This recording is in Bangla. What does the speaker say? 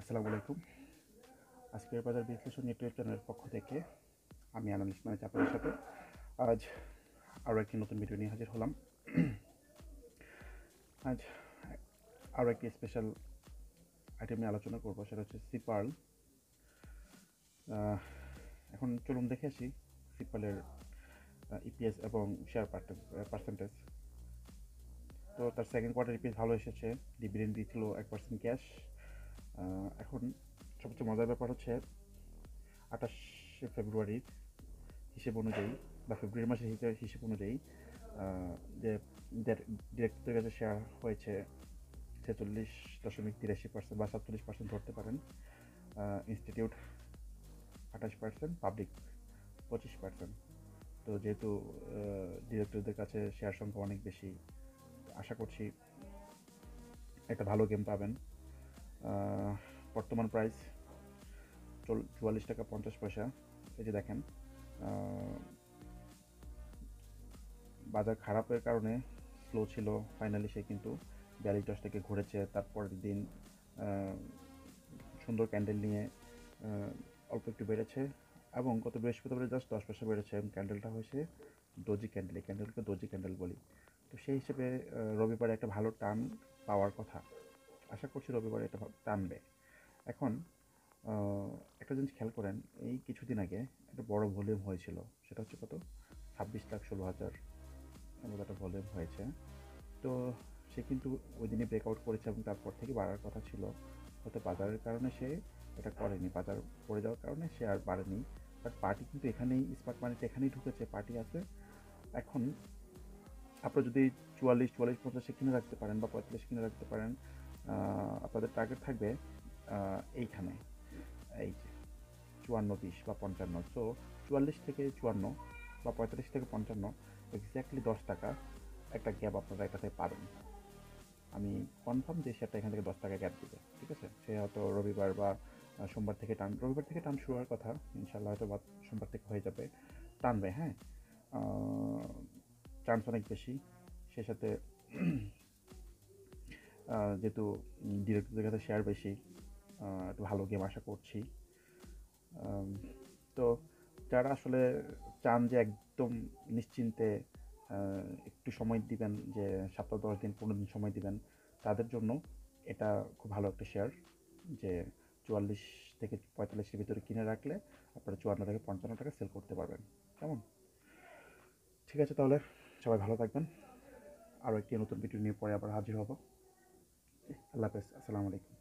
আসসালামু আলাইকুম। আজকের বাজার বিশ্লেষণ ইউটিউব চ্যানেলের পক্ষ থেকে আমি আনালিস্ট মানে আপনাদের সাথে আজ আরও একটি নতুন ভিডিও নিয়ে হাজির হলাম। আজ আরও একটি স্পেশাল আইটেম নিয়ে আলোচনা করবো, সেটা হচ্ছে সিপার্ল। এখন চলুন দেখে আসি সিপার্লের ইপিএস এবং শেয়ার পার্সেন্টেজ। তো তার সেকেন্ড কোয়ার্টার ইপিএস ভালো এসেছে, ডিভিডেন্ড দিয়েছিল 1% ক্যাশ। এখন সবচেয়ে মজার ব্যাপার হচ্ছে 28 ফেব্রুয়ারির হিসেব অনুযায়ী বা ফেব্রুয়ারি মাসের হিসেব অনুযায়ী যে ডিরেক্টরের কাছে শেয়ার হয়েছে 46.83% বা 47% ধরতে পারেন। Institute 28%, public 25%। তো যেহেতু ডিরেক্টরদের কাছে শেয়ার সংখ্যা অনেক বেশি, আশা করছি একটা ভালো গেম পাবেন। বর্তমান প্রাইস 44 টাকা 50 পয়সা। এই যে দেখেন, বাজার খারাপের কারণে স্লো ছিল, ফাইনালি সে কিন্তু 42 থেকে ঘুরেছে। তারপরের দিন সুন্দর ক্যান্ডেল নিয়ে অল্প একটু বেড়েছে এবং গত বৃহস্পতিবারে জাস্ট 10 পয়সা বেড়েছে এবং ক্যান্ডেলটা হয়েছে ডোজি ক্যান্ডেল। এই ক্যান্ডেলকে ডোজি ক্যান্ডেল বলি। তো সেই হিসেবে রবিবারে একটা ভালো টার্ন পাওয়ার কথা, আশা করছি রবিবারে এটা টানবে। এখন একটা জিনিস খেয়াল করেন, এই কিছুদিন আগে একটা বড় ভলিউম হয়েছিল, সেটা হচ্ছে কত 26,16,000 এমন একটা ভলিউম হয়েছে। তো সে কিন্তু ওই দিনে ব্রেকআউট করেছে এবং তারপর থেকে বাড়ার কথা ছিল, হয়তো বাজারের কারণে সে এটা করেনি, বাজার পড়ে যাওয়ার কারণে সে আর বাড়েনি। বাট পার্টি কিন্তু এখানেই, স্মার্ট মানিতে এখানেই ঢুকেছে, পার্টি আছে। এখন আপনারা যদি 44-50 কিনে রাখতে পারেন বা 45 কিনে রাখতে পারেন, আপনাদের টার্গেট থাকবে এইখানে, এই যে 54-20 বা 55। সো 44 থেকে 54 বা 45 থেকে 55, এক্স্যাক্টলি 10 টাকা একটা গ্যাপ আপনারা এটাতে পাবেন। আমি কনফার্ম যে সেটা এখান থেকে 10 টাকা গ্যাপ দিবে, ঠিক আছে। সে হয়তো রবিবার বা সোমবার থেকে টান শুরু হওয়ার কথা, ইনশাল্লাহ হয়তো বা সোমবার থেকে হয়ে যাবে, টানবে। হ্যাঁ, চান্স অনেক বেশি। সে সাথে যেহেতু ডিরেক্টরদের কাছে শেয়ার বেশি, একটু ভালো গেম আশা করছি। তো যারা আসলে চান যে একদম নিশ্চিন্তে একটু সময় দিবেন, যে সপ্তাহ 10 দিন 15 দিন সময় দিবেন, তাদের জন্য এটা খুব ভালো একটা শেয়ার। যে 44 থেকে 45-এর ভিতরে কিনে রাখলে আপনারা 54 থেকে 55 টাকা সেল করতে পারবেন। কেমন? ঠিক আছে, তাহলে সবাই ভালো থাকবেন। আরও একটি নতুন ভিডিও নিয়ে পরে আবার হাজির হব। আল্লাহ হাফেজ, আসসালামু আলাইকুম।